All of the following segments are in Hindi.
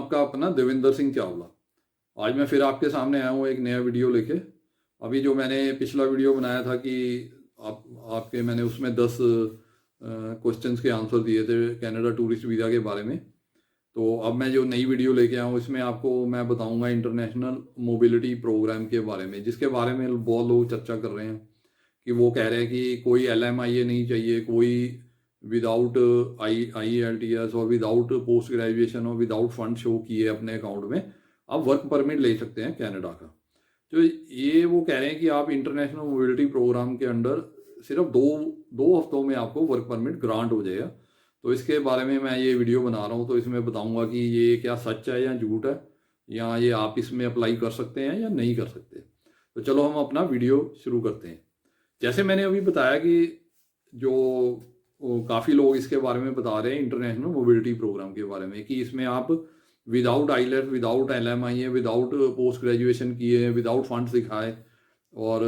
आपका अपना देवेंद्र सिंह चावला। आज मैं फिर आपके सामने आया हूँ एक नया वीडियो लेके। अभी जो मैंने पिछला वीडियो बनाया था कि आपके मैंने उसमें 10 क्वेश्चंस के आंसर दिए थे कनाडा टूरिस्ट वीज़ा के बारे में। तो अब मैं जो नई वीडियो लेके आया हूँ इसमें आपको मैं बताऊंगा इंटरनेशनल मोबिलिटी प्रोग्राम के बारे में, जिसके बारे में बहुत लोग चर्चा कर रहे हैं कि वो कह रहे हैं कि कोई LMIA नहीं चाहिए, कोई विदाउट IELTS और विदाउट पोस्ट ग्रेजुएशन और विदाउट फंड शो किए अपने अकाउंट में आप वर्क परमिट ले सकते हैं कनाडा का। तो ये वो कह रहे हैं कि आप इंटरनेशनल मोबिलिटी प्रोग्राम के अंडर सिर्फ दो हफ्तों में आपको वर्क परमिट ग्रांट हो जाएगा। तो इसके बारे में मैं ये वीडियो बना रहा हूँ। तो इसमें बताऊंगा कि ये क्या सच है या झूठ है, या ये आप इसमें अप्लाई कर सकते हैं या नहीं कर सकते। तो चलो हम अपना वीडियो शुरू करते हैं। जैसे मैंने अभी बताया कि जो काफ़ी लोग इसके बारे में बता रहे हैं इंटरनेशनल मोबिलिटी प्रोग्राम के बारे में कि इसमें आप without IELTS, without LMIA, without post graduation किए, विदाउट फंड्स दिखाए और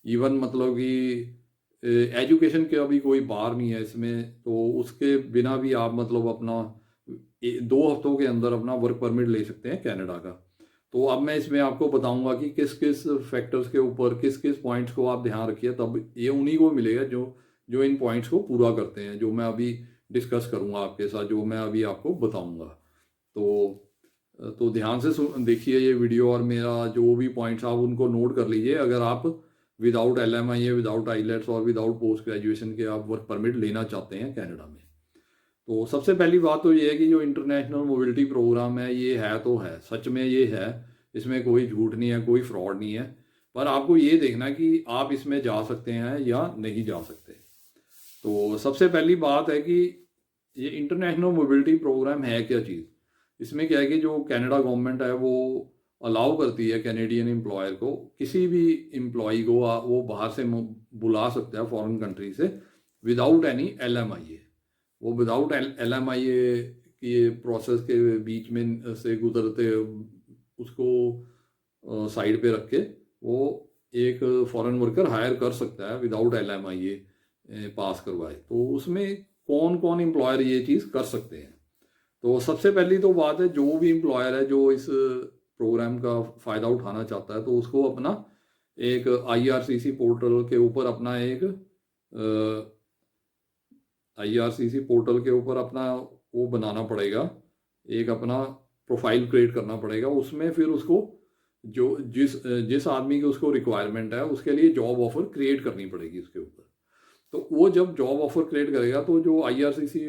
इवन मतलब कि एजुकेशन का भी कोई बार नहीं है इसमें, तो उसके बिना भी आप मतलब अपना 2 हफ्तों के अंदर अपना वर्क परमिट ले सकते हैं कनाडा का। तो अब मैं इसमें आपको बताऊंगा कि किस किस फैक्टर्स के ऊपर किस किस पॉइंट्स को आप ध्यान रखिए, तब ये उन्हीं को मिलेगा जो इन पॉइंट्स को पूरा करते हैं, जो मैं अभी डिस्कस करूंगा आपके साथ, जो मैं अभी आपको बताऊंगा। तो ध्यान से देखिए ये वीडियो और मेरा जो भी पॉइंट्स आप उनको नोट कर लीजिए अगर आप विदाउट LMIA, विदाउट IELTS और विदाउट पोस्ट ग्रेजुएशन के आप वर्क परमिट लेना चाहते हैं कनाडा में। तो सबसे पहली बात तो ये है कि जो इंटरनेशनल मोबिलिटी प्रोग्राम है ये है तो है, सच में ये है, इसमें कोई झूठ नहीं है, कोई फ्रॉड नहीं है। पर आपको ये देखना कि आप इसमें जा सकते हैं या नहीं जा सकते। तो सबसे पहली बात है कि ये इंटरनेशनल मोबिलिटी प्रोग्राम है क्या चीज़। इसमें क्या है कि जो कनाडा गवर्नमेंट है वो अलाउ करती है कैनेडियन एम्प्लॉयर को, किसी भी एम्प्लॉय को वो बाहर से बुला सकता है फॉरेन कंट्री से विदाउट एनी LMIA। वो विदाउट LMIA की प्रोसेस के बीच में से गुजरते उसको साइड पे रख के वो एक फॉरेन वर्कर हायर कर सकता है विदाउट LMIA पास करवाए। तो उसमें कौन कौन एम्प्लॉयर ये चीज़ कर सकते हैं। तो सबसे पहली तो बात है जो भी एम्प्लॉयर है जो इस प्रोग्राम का फ़ायदा उठाना चाहता है तो उसको अपना एक IRCC पोर्टल के ऊपर अपना एक IRCC पोर्टल के ऊपर अपना वो बनाना पड़ेगा, एक अपना प्रोफाइल क्रिएट करना पड़ेगा। उसमें फिर उसको जो जिस आदमी की उसको रिक्वायरमेंट है उसके लिए जॉब ऑफर क्रिएट करनी पड़ेगी उसके ऊपर। तो वो जब जॉब ऑफर क्रिएट करेगा तो जो IRCC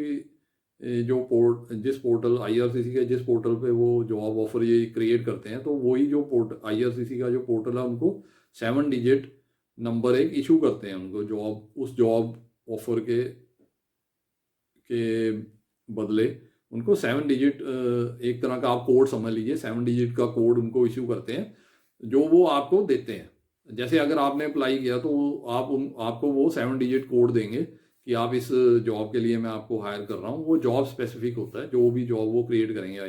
जिस पोर्टल IRCC के जिस पोर्टल पे वो जॉब ऑफर ये क्रिएट करते हैं तो वही जो IRCC का जो पोर्टल है उनको 7 डिजिट नंबर एक इशू करते हैं उनको उस जॉब ऑफर के बदले उनको 7 डिजिट एक तरह का आप कोड समझ लीजिए, 7 डिजिट का कोड उनको इशू करते हैं जो वो आपको देते हैं। जैसे अगर आपने अप्लाई किया तो आपको वो 7 डिजिट कोड देंगे कि आप इस जॉब के लिए मैं आपको हायर कर रहा हूँ। वो जॉब स्पेसिफिक होता है, जो भी जॉब वो क्रिएट करेंगे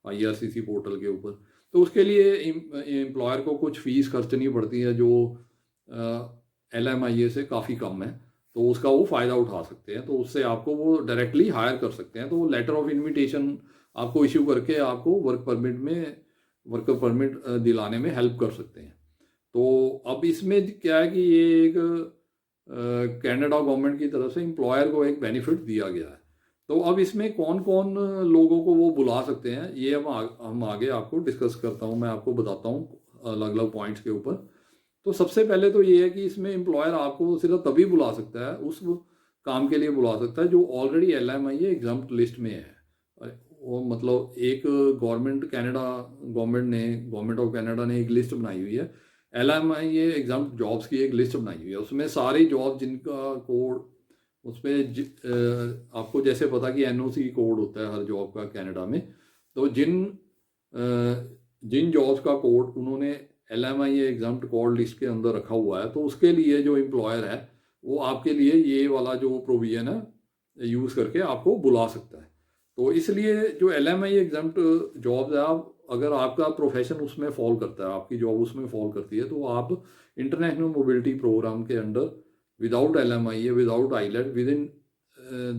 IRCC पोर्टल के ऊपर। तो उसके लिए एम्प्लॉयर को कुछ फीस खर्चनी पड़ती है जो LMIA से काफ़ी कम है, तो उसका वो फ़ायदा उठा सकते हैं। तो उससे आपको वो डायरेक्टली हायर कर सकते हैं। तो वो लेटर ऑफ इन्विटेशन आपको इश्यू करके आपको वर्क परमिट दिलाने में हेल्प कर सकते हैं। तो अब इसमें क्या है कि ये एक कनाडा गवर्नमेंट की तरफ से एम्प्लॉयर को एक बेनिफिट दिया गया है। तो अब इसमें कौन कौन लोगों को वो बुला सकते हैं ये हम आगे आपको डिस्कस करता हूँ, मैं आपको बताता हूँ अलग अलग पॉइंट्स के ऊपर। तो सबसे पहले तो ये है कि इसमें एम्प्लॉयर आपको सिर्फ तभी बुला सकता है, उस काम के लिए बुला सकता है जो ऑलरेडी LMIA एग्जाम्प्ट लिस्ट में है। वो मतलब एक गवर्नमेंट ऑफ कनाडा ने एक लिस्ट बनाई हुई है, LMIA एग्जाम्प्ट जॉब्स की एक लिस्ट बनाई हुई है। उसमें सारी जॉब जिनका कोड उसमें आपको जैसे पता कि NOC कोड होता है हर जॉब का कनाडा में। तो जिन जॉब्स का कोड उन्होंने LMIA एग्जाम्प्ट कोड लिस्ट के अंदर रखा हुआ है तो उसके लिए जो एम्प्लॉयर है वो आपके लिए ये वाला जो प्रोविजन है यूज़ करके आपको बुला सकता है। तो इसलिए जो LMIA एग्जाम्प्ट जॉब्स है, आप अगर आपका प्रोफेशन उसमें फॉल करता है, आपकी जॉब उसमें फॉल करती है, तो आप इंटरनेशनल मोबिलिटी प्रोग्राम के under without LMIA, without IELTS with in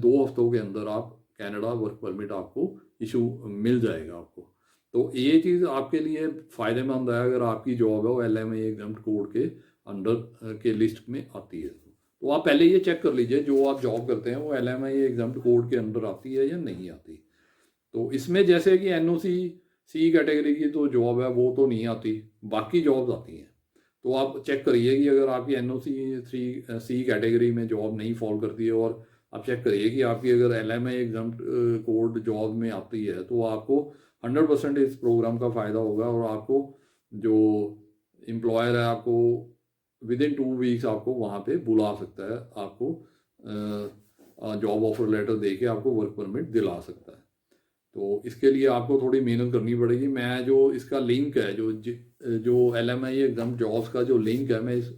2 हफ्तों के अंदर आप कनाडा वर्क परमिट आपको इशू मिल जाएगा आपको। तो ये चीज़ आपके लिए फ़ायदेमंद है अगर आपकी जॉब है वो LMI एग्जाम्प्ट कोड के अंडर के लिस्ट में आती है। तो आप पहले ये चेक कर लीजिए जो आप जॉब करते हैं वो LMI एग्जाम्प्ट कोड के अंडर आती है या नहीं आती। तो इसमें जैसे कि NOC C कैटेगरी की तो जॉब है वो तो नहीं आती, बाकी जॉब्स आती हैं। तो आप चेक करिए कि अगर आपकी NOC C कैटेगरी में जॉब नहीं फॉल करती है, और आप चेक करिए कि आपकी अगर LMI एग्जाम्प्ट कोड जॉब में आती है तो आपको 100% इस प्रोग्राम का फ़ायदा होगा, और आपको जो एम्प्लॉयर है आपको विदिन 2 वीक्स आपको वहाँ पे बुला सकता है, आपको जॉब ऑफर लेटर दे के आपको वर्क परमिट दिला सकता है। तो इसके लिए आपको थोड़ी मेहनत करनी पड़ेगी। मैं जो इसका लिंक है जो LMI एग्जाम जॉब्स का जो लिंक है मैं इस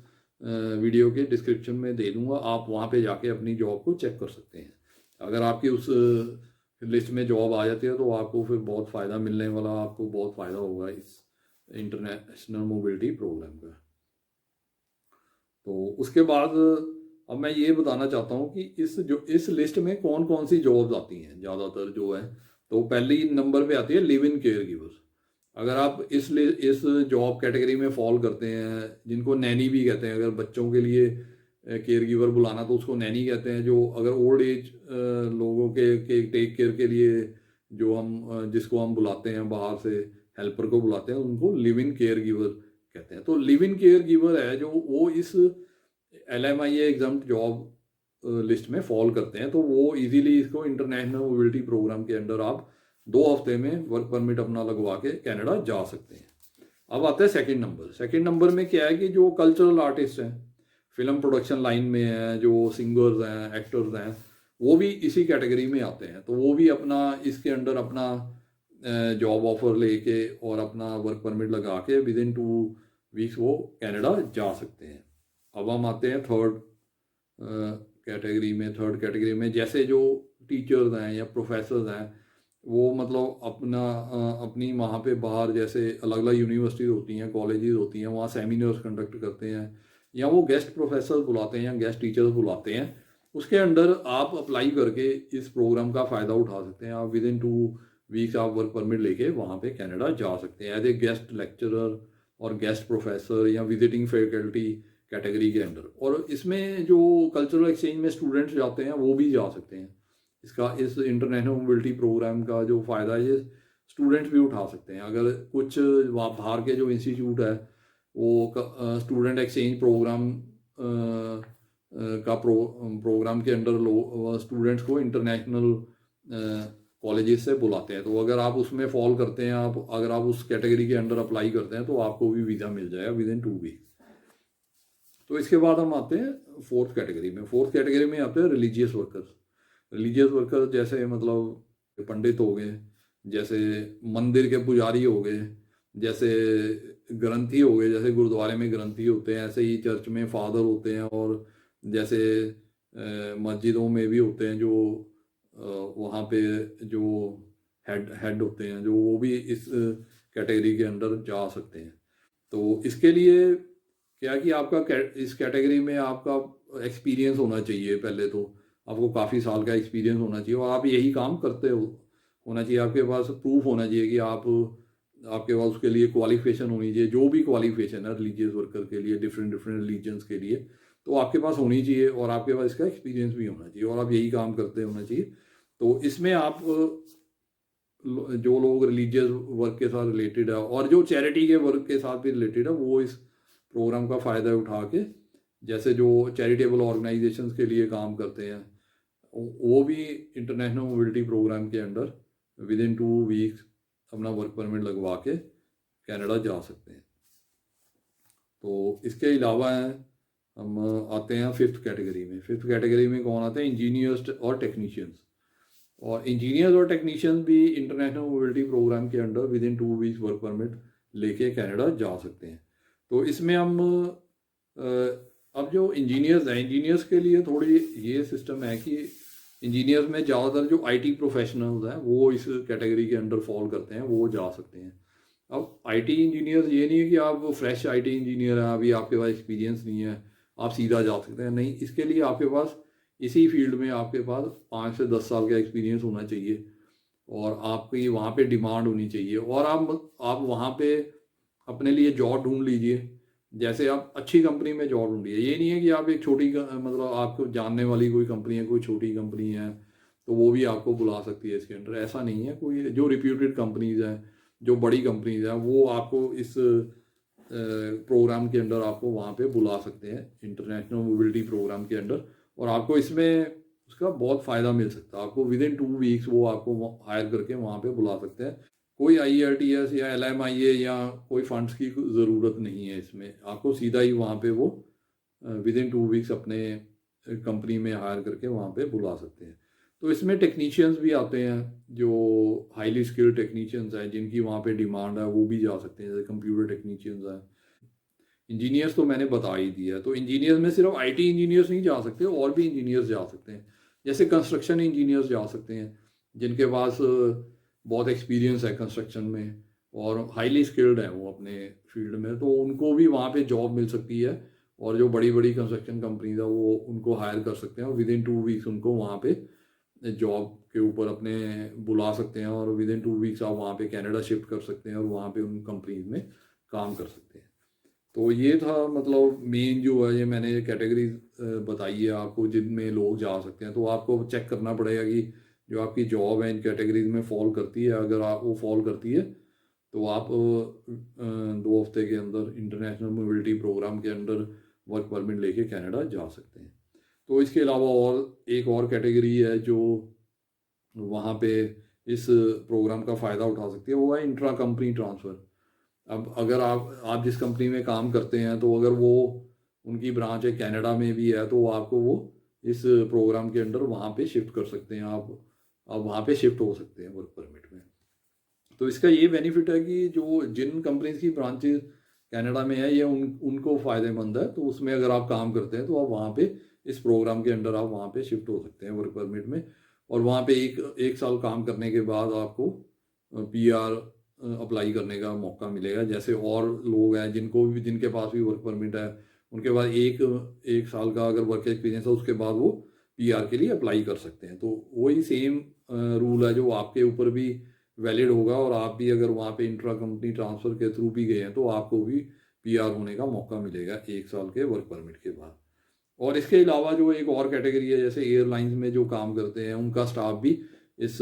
वीडियो के डिस्क्रिप्शन में दे दूंगा, आप वहाँ पे जाके अपनी जॉब को चेक कर सकते हैं। अगर आपकी उस लिस्ट में जॉब आ जाती है तो आपको फिर बहुत फ़ायदा मिलने वाला, आपको बहुत फ़ायदा होगा इस इंटरनेशनल मोबिलिटी प्रोग्राम का। तो उसके बाद अब मैं ये बताना चाहता हूँ कि इस लिस्ट में कौन कौन सी जॉब्स आती हैं ज़्यादातर जो है। तो पहली नंबर पे आती है लिव इन केयर गिवर। अगर आप इस जॉब कैटेगरी में फॉल करते हैं, जिनको नैनी भी कहते हैं, अगर बच्चों के लिए केयर गिवर बुलाना तो उसको नैनी कहते हैं। जो अगर ओल्ड एज लोगों के टेक केयर के लिए जो हम जिसको हम बुलाते हैं बाहर से, हेल्पर को बुलाते हैं, उनको लिव इन केयर गिवर कहते हैं। तो लिव इन केयर गिवर है जो वो इस LMI एग्जाम जॉब लिस्ट में फॉल करते हैं, तो वो इजीली इसको इंटरनेशनल मोबिलिटी प्रोग्राम के अंडर आप 2 हफ्ते में वर्क परमिट अपना लगवा के कनाडा जा सकते हैं। अब आता है सेकंड नंबर में क्या है कि जो कल्चरल आर्टिस्ट हैं, फिल्म प्रोडक्शन लाइन में हैं, जो सिंगर्स हैं, एक्टर्स हैं, वो भी इसी कैटेगरी में आते हैं। तो वो भी अपना इसके अंडर अपना जॉब ऑफर लेके और अपना वर्क परमिट लगा के विदिन 2 वीक्स वो कनाडा जा सकते हैं। अब हम आते हैं थर्ड कैटेगरी में जैसे जो टीचर्स हैं या प्रोफेसर्स हैं, वो मतलब अपनी वहाँ पे बाहर जैसे अलग अलग यूनिवर्सिटीज होती हैं, कॉलेजेस होती हैं, वहाँ सेमिनार्स कंडक्ट करते हैं, या वो गेस्ट प्रोफेसर बुलाते हैं या गेस्ट टीचर्स बुलाते हैं। उसके अंडर आप अप्लाई करके इस प्रोग्राम का फ़ायदा उठा सकते हैं। आप विदिन 2 वीक्स आप वर्क परमिट लेके वहाँ पे कनाडा जा सकते हैं एज ए गेस्ट लेक्चरर और गेस्ट प्रोफेसर या विजिटिंग फैकल्टी कैटेगरी के अंडर। और इसमें जो कल्चरल एक्सचेंज में स्टूडेंट्स जाते हैं वो भी जा सकते हैं। इस इंटरनेशनल मोबिलिटी प्रोग्राम का जो फ़ायदा है ये स्टूडेंट्स भी उठा सकते हैं। अगर कुछ बाहर के जो इंस्टीट्यूट है वो स्टूडेंट एक्सचेंज प्रोग्राम का प्रोग्राम के अंडर स्टूडेंट्स को इंटरनेशनल कॉलेजेस से बुलाते हैं। तो अगर आप उसमें फॉल करते हैं, अगर आप उस कैटेगरी के अंडर अप्लाई करते हैं तो आपको भी वीज़ा मिल जाएगा विदिन 2 वीक। तो इसके बाद हम आते हैं फोर्थ कैटेगरी में आते हैं रिलीजियस वर्कर्स जैसे मतलब पंडित हो गए, जैसे मंदिर के पुजारी हो गए, जैसे ग्रंथी हो गए, जैसे गुरुद्वारे में ग्रंथी होते हैं ऐसे ही चर्च में फादर होते हैं, और जैसे मस्जिदों में भी होते हैं जो वहाँ पे जो हेड होते हैं, जो वो भी इस कैटेगरी के अंडर जा सकते हैं। तो इसके लिए क्या कि आपका इस कैटेगरी में आपका एक्सपीरियंस होना चाहिए। पहले तो आपको काफ़ी साल का एक्सपीरियंस होना चाहिए और आप यही काम करते होना चाहिए। आपके पास प्रूफ होना चाहिए कि आपके पास उसके लिए क्वालिफिकेशन होनी चाहिए, जो भी क्वालिफिकेशन है रिलीजियस वर्कर के लिए, डिफरेंट रिलीजन्स के लिए, तो आपके पास होनी चाहिए और आपके पास इसका एक्सपीरियंस भी होना चाहिए और आप यही काम करते होना चाहिए। तो इसमें आप जो लोग रिलीजियस वर्क के साथ रिलेटेड है और जो चैरिटी के वर्क के साथ भी रिलेटेड है, वो इस प्रोग्राम का फ़ायदा उठा के, जैसे जो चैरिटेबल ऑर्गेनाइजेशंस के लिए काम करते हैं, वो भी इंटरनेशनल मोबिलिटी प्रोग्राम के अंडर विदिन 2 वीक्स अपना वर्क परमिट लगवा के कनाडा जा सकते हैं। तो इसके अलावा हम आते हैं फिफ्थ कैटेगरी में कौन आते हैं? इंजीनियर्स और टेक्नीशियंस। और इंजीनियर्स और टेक्नीशियंस भी इंटरनेशनल मोबिलिटी प्रोग्राम के under within 2 weeks work permit लेके कनाडा जा सकते हैं। तो इसमें हम अब जो इंजीनियर्स हैं, इंजीनियर्स के लिए थोड़ी ये सिस्टम है कि इंजीनियर्स में ज़्यादातर जो IT प्रोफेशनल्स हैं वो इस कैटेगरी के अंडर फॉल करते हैं, वो जा सकते हैं। अब IT इंजीनियर्स ये नहीं है कि आप फ्रेश IT इंजीनियर हैं, अभी आपके पास एक्सपीरियंस नहीं है, आप सीधा जा सकते हैं। नहीं, इसके लिए आपके पास इसी फील्ड में आपके पास 5 से 10 साल का एक्सपीरियंस होना चाहिए और आपकी वहाँ पे डिमांड होनी चाहिए, और आप वहाँ पे अपने लिए जॉब ढूंढ लीजिए। जैसे आप अच्छी कंपनी में जॉब ढूंढिए, ये नहीं है कि आप एक मतलब आपको जानने वाली कोई कंपनी है, कोई छोटी कंपनी है तो वो भी आपको बुला सकती है इसके अंडर, ऐसा नहीं है। कोई जो रिप्यूटेड कंपनीज हैं, जो बड़ी कंपनीज हैं, वो आपको इस प्रोग्राम के अंडर आपको वहाँ पे बुला सकते हैं, इंटरनेशनल मोबिलिटी प्रोग्राम के अंडर। और आपको इसमें उसका बहुत फ़ायदा मिल सकता है। आपको विद इन 2 वीक्स वो आपको हायर करके वहाँ पे बुला सकते हैं। कोई IELTS या LMIA या कोई फंड्स की ज़रूरत नहीं है इसमें, आपको सीधा ही वहाँ पे वो विद इन 2 वीक्स अपने कंपनी में हायर करके वहाँ पे बुला सकते हैं। तो इसमें टेक्नीशियंस भी आते हैं, जो हाईली स्किल्ड टेक्नीशियंस हैं, जिनकी वहाँ पे डिमांड है, वो भी जा सकते हैं, जैसे कंप्यूटर टेक्नीशियंस हैं। इंजीनियर्स तो मैंने बता ही दिया है। तो इंजीनियर्स में सिर्फ IT इंजीनियर्स नहीं जा सकते, और भी इंजीनियर्स जा सकते हैं। जैसे कंस्ट्रक्शन इंजीनियर्स जा सकते हैं, जिनके पास बहुत एक्सपीरियंस है कंस्ट्रक्शन में और हाईली स्किल्ड है वो अपने फील्ड में, तो उनको भी वहाँ पे जॉब मिल सकती है। और जो बड़ी बड़ी कंस्ट्रक्शन कंपनीज है वो उनको हायर कर सकते हैं, और विद इन 2 वीक्स उनको वहाँ पे जॉब के ऊपर अपने बुला सकते हैं, और विद इन 2 वीक्स आप वहाँ पे कनाडा शिफ्ट कर सकते हैं और वहाँ पे उन कंपनीज में काम कर सकते हैं। तो ये था, मतलब मेन जो है, ये मैंने कैटेगरीज बताई है आपको जिनमें लोग जा सकते हैं। तो आपको चेक करना पड़ेगा कि जो आपकी जॉब है इन कैटेगरीज में फॉल करती है। अगर आप वो फॉल करती है तो आप 2 हफ्ते के अंदर इंटरनेशनल मोबिलिटी प्रोग्राम के अंडर वर्क परमिट लेके कनाडा जा सकते हैं। तो इसके अलावा और एक और कैटेगरी है जो वहाँ पे इस प्रोग्राम का फ़ायदा उठा सकती है, वो है इंट्रा कंपनी ट्रांसफ़र। अब अगर आप जिस कंपनी में काम करते हैं, तो अगर वो उनकी ब्रांच है कनाडा में भी है, तो आपको वो इस प्रोग्राम के अंडर वहाँ पे शिफ्ट कर सकते हैं। आप वहाँ पे शिफ्ट हो सकते हैं वर्क परमिट में। तो इसका ये बेनिफिट है कि जो जिन कंपनीज की ब्रांचेस कनाडा में है, ये उनको फ़ायदेमंद है। तो उसमें अगर आप काम करते हैं तो आप वहाँ पे इस प्रोग्राम के अंडर आप वहाँ पे शिफ्ट हो सकते हैं वर्क परमिट में। और वहाँ पे एक साल काम करने के बाद आपको PR अप्लाई करने का मौका मिलेगा। जैसे और लोग हैं जिनके पास भी वर्क परमिट है, उनके पास एक साल का अगर वर्क एक्सपीरियंस है, उसके बाद वो PR के लिए अप्लाई कर सकते हैं। तो वही सेम रूल है जो आपके ऊपर भी वैलिड होगा, और आप भी अगर वहाँ पे इंट्रा कंपनी ट्रांसफ़र के थ्रू भी गए हैं तो आपको भी PR होने का मौका मिलेगा 1 साल के वर्क परमिट के बाद। और इसके अलावा जो एक और कैटेगरी है, जैसे एयरलाइंस में जो काम करते हैं उनका स्टाफ भी इस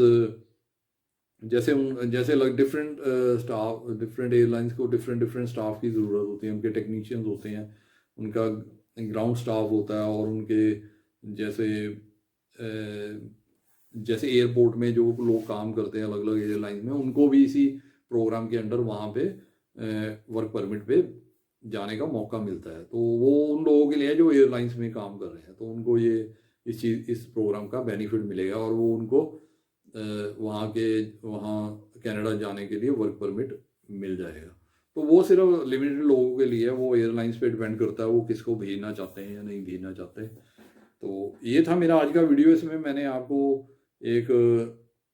जैसे डिफरेंट स्टाफ, डिफरेंट एयरलाइंस को डिफरेंट डिफरेंट स्टाफ की ज़रूरत होती है। उनके टेक्नीशियंस होते हैं, उनका ग्राउंड स्टाफ होता है, और उनके जैसे जैसे एयरपोर्ट में जो लोग काम करते हैं अलग अलग एयरलाइंस में, उनको भी इसी प्रोग्राम के अंडर वहाँ पे वर्क परमिट पे जाने का मौका मिलता है। तो वो उन लोगों के लिए जो एयरलाइंस में काम कर रहे हैं, तो उनको ये इस प्रोग्राम का बेनिफिट मिलेगा, और वो उनको वहाँ कनाडा जाने के लिए वर्क परमिट मिल जाएगा। तो वो सिर्फ लिमिटेड लोगों के लिए है, वो एयरलाइंस पे डिपेंड करता है वो किसको भेजना चाहते हैं या नहीं भेजना चाहते। तो ये था मेरा आज का वीडियो। इसमें मैंने आपको एक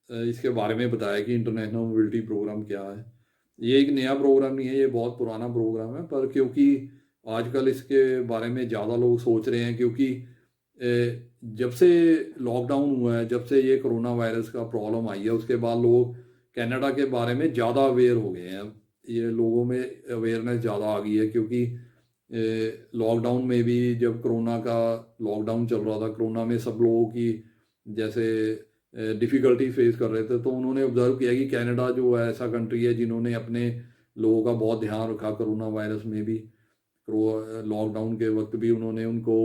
इसके बारे में बताया कि इंटरनेशनल मोबिलिटी प्रोग्राम क्या है। ये एक नया प्रोग्राम नहीं है, ये बहुत पुराना प्रोग्राम है, पर क्योंकि आजकल इसके बारे में ज़्यादा लोग सोच रहे हैं, क्योंकि जब से लॉकडाउन हुआ है, जब से ये कोरोना वायरस का प्रॉब्लम आई है, उसके बाद लोग कनाडा के बारे में ज़्यादा अवेयर हो गए हैं। ये लोगों में अवेयरनेस ज़्यादा आ गई है, क्योंकि लॉकडाउन में भी जब कोरोना का लॉकडाउन चल रहा था, कोरोना में सब लोगों की जैसे डिफ़िकल्टी फेस कर रहे थे, तो उन्होंने ऑब्ज़र्व किया कि कनाडा जो है ऐसा कंट्री है जिन्होंने अपने लोगों का बहुत ध्यान रखा कोरोना वायरस में भी। लॉकडाउन के वक्त भी उन्होंने उनको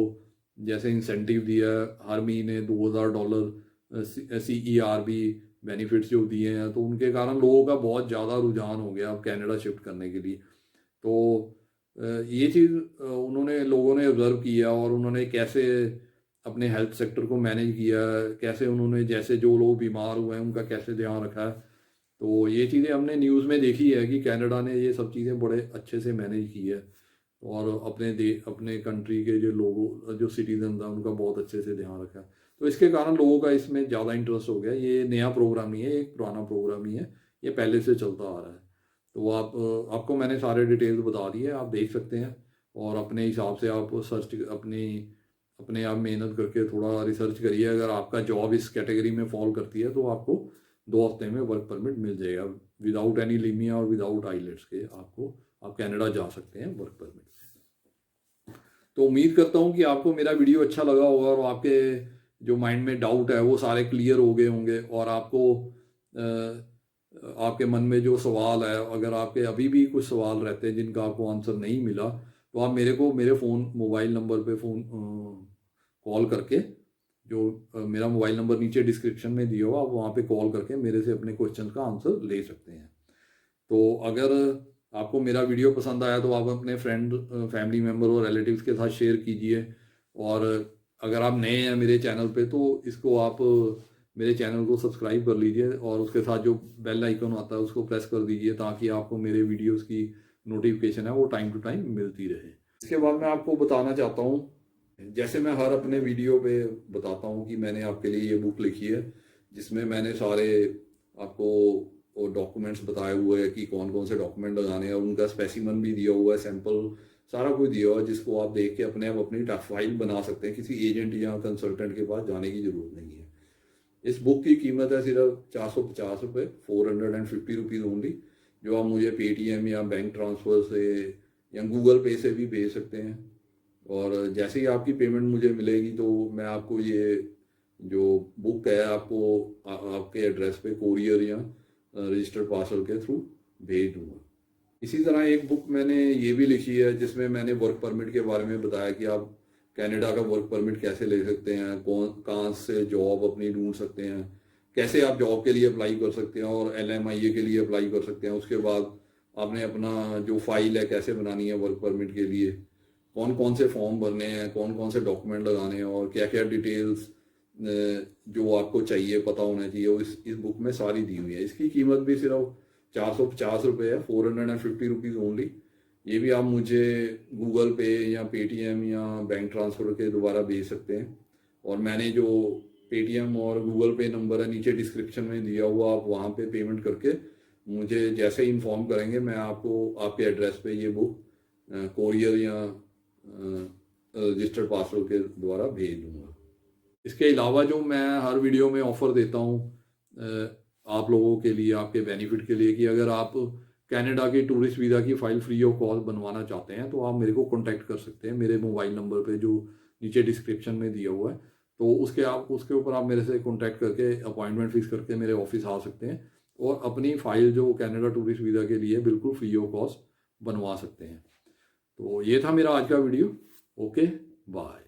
जैसे इंसेंटिव दिया है, हर महीने $2000 CERB बेनिफिट्स जो दिए हैं, तो उनके कारण लोगों का बहुत ज़्यादा रुझान हो गया अब कनाडा शिफ्ट करने के लिए। तो ये चीज़ लोगों ने ऑब्ज़र्व किया, और उन्होंने कैसे अपने हेल्थ सेक्टर को मैनेज किया, कैसे उन्होंने जैसे जो लोग बीमार हुए हैं उनका कैसे ध्यान रखा है। तो ये चीज़ें हमने न्यूज़ में देखी है कि कनाडा ने ये सब चीज़ें बड़े अच्छे से मैनेज की है, और अपने कंट्री के जो लोगों, जो सिटीजन था, उनका बहुत अच्छे से ध्यान रखा है। तो इसके कारण लोगों का इसमें ज़्यादा इंटरेस्ट हो गया। ये नया प्रोग्राम नहीं है, एक पुराना प्रोग्राम ही है, ये पहले से चलता आ रहा है। तो आपको मैंने सारे डिटेल्स बता दिए, आप देख सकते हैं, और अपने हिसाब से आप अपने आप मेहनत करके थोड़ा रिसर्च करिए। अगर आपका जॉब इस कैटेगरी में फॉल करती है तो आपको 2 हफ्ते में वर्क परमिट मिल जाएगा। विदाउट एनी लीमिया और विदाउट आईलेट्स के आपको, आप कनाडा जा सकते हैं वर्क परमिट से। तो उम्मीद करता हूँ कि आपको मेरा वीडियो अच्छा लगा होगा और आपके जो माइंड में डाउट है वो सारे क्लियर हो गए होंगे, और आपको आपके मन में जो सवाल है, अगर आपके अभी भी कुछ सवाल रहते हैं जिनका आपको आंसर नहीं मिला, तो आप मेरे मोबाइल नंबर पे कॉल करके, जो मेरा मोबाइल नंबर नीचे डिस्क्रिप्शन में दिया हुआ, आप वहाँ पे कॉल करके मेरे से अपने क्वेश्चन का आंसर ले सकते हैं। तो अगर आपको मेरा वीडियो पसंद आया तो आप अपने फ्रेंड, फैमिली मेम्बर और रिलेटिव्स के साथ शेयर कीजिए। और अगर आप नए हैं मेरे चैनल पे तो इसको आप मेरे चैनल को सब्सक्राइब कर लीजिए और उसके साथ जो बेल आइकन आता है उसको प्रेस कर दीजिए, ताकि आपको मेरे वीडियोस की नोटिफिकेशन है वो टाइम टू टाइम मिलती रहे। इसके बाद मैं आपको बताना चाहता हूँ, जैसे मैं हर अपने वीडियो पे बताता हूँ कि मैंने आपके लिए ये बुक लिखी है, जिसमें मैंने सारे आपको डॉक्यूमेंट्स बताए हुए हैं कि कौन कौन से डॉक्यूमेंट लगाने हैं, और उनका स्पेसिमन भी दिया हुआ है, सैंपल सारा कुछ दिया हुआ है, जिसको आप देख के अपने आप अपनी फाइल बना सकते हैं। किसी एजेंट या कंसल्टेंट के पास जाने की ज़रूरत नहीं है। इस बुक की कीमत है सिर्फ 450 रुपये, 450 रुपीज़ ओनली, जो आप मुझे पेटीएम या बैंक ट्रांसफ़र से या गूगल पे से भी भेज सकते हैं। और जैसे ही आपकी पेमेंट मुझे मिलेगी तो मैं आपको ये जो बुक है आपको आपके एड्रेस पे कोरियर या रजिस्टर्ड पार्सल के थ्रू भेज दूँगा। इसी तरह एक बुक मैंने ये भी लिखी है जिसमें मैंने वर्क परमिट के बारे में बताया कि आप कनाडा का वर्क परमिट कैसे ले सकते हैं, कहाँ से जॉब अपनी ढूंढ सकते हैं, कैसे आप जॉब के लिए अप्लाई कर सकते हैं और LMIA के लिए अप्लाई कर सकते हैं। उसके बाद आपने अपना जो फाइल है कैसे बनानी है वर्क परमिट के लिए, कौन कौन से फॉर्म भरने हैं, कौन कौन से डॉक्यूमेंट लगाने हैं और क्या क्या डिटेल्स जो आपको चाहिए पता होना चाहिए, वो इस बुक में सारी दी हुई है। इसकी कीमत भी सिर्फ 450 रुपये है, 450 रुपीज़ ओनली। ये भी आप मुझे गूगल पे या पेटीएम या बैंक ट्रांसफ़र के द्वारा भेज सकते हैं। और मैंने जो पेटीएम और गूगल पे नंबर है नीचे डिस्क्रिप्शन में दिया हुआ, आप वहाँ पे पेमेंट करके मुझे जैसे ही इन्फॉर्म करेंगे मैं आपको आपके एड्रेस पे ये बुक कोरियर या रजिस्टर्ड पार्सल के द्वारा भेज दूँगा। इसके अलावा जो मैं हर वीडियो में ऑफ़र देता हूँ आप लोगों के लिए, आपके बेनिफिट के लिए, कि अगर आप कनाडा की टूरिस्ट वीज़ा की फ़ाइल फ्री ऑफ कॉस्ट बनवाना चाहते हैं तो आप मेरे को कॉन्टैक्ट कर सकते हैं मेरे मोबाइल नंबर पे जो नीचे डिस्क्रिप्शन में दिया हुआ है। तो उसके ऊपर आप मेरे से कॉन्टैक्ट करके अपॉइंटमेंट फिक्स करके मेरे ऑफिस आ सकते हैं और अपनी फ़ाइल जो कनाडा टूरिस्ट वीज़ा के लिए बिल्कुल फ्री ऑफ कॉस्ट बनवा सकते हैं। तो ये था मेरा आज का वीडियो। Okay, bye.